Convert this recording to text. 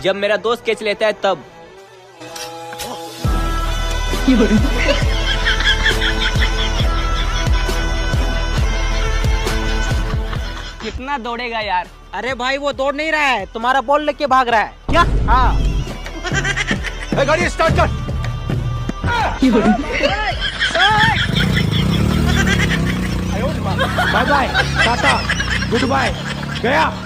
जब मेरा दोस्त कैच लेता है तब। कितना दौड़ेगा यार। अरे भाई वो दौड़ नहीं रहा है, तुम्हारा बॉल लेके भाग रहा है। क्या? हाँ। गाड़ी स्टार्ट कर। बाय बाय, टाटा, गुड बाय, गया।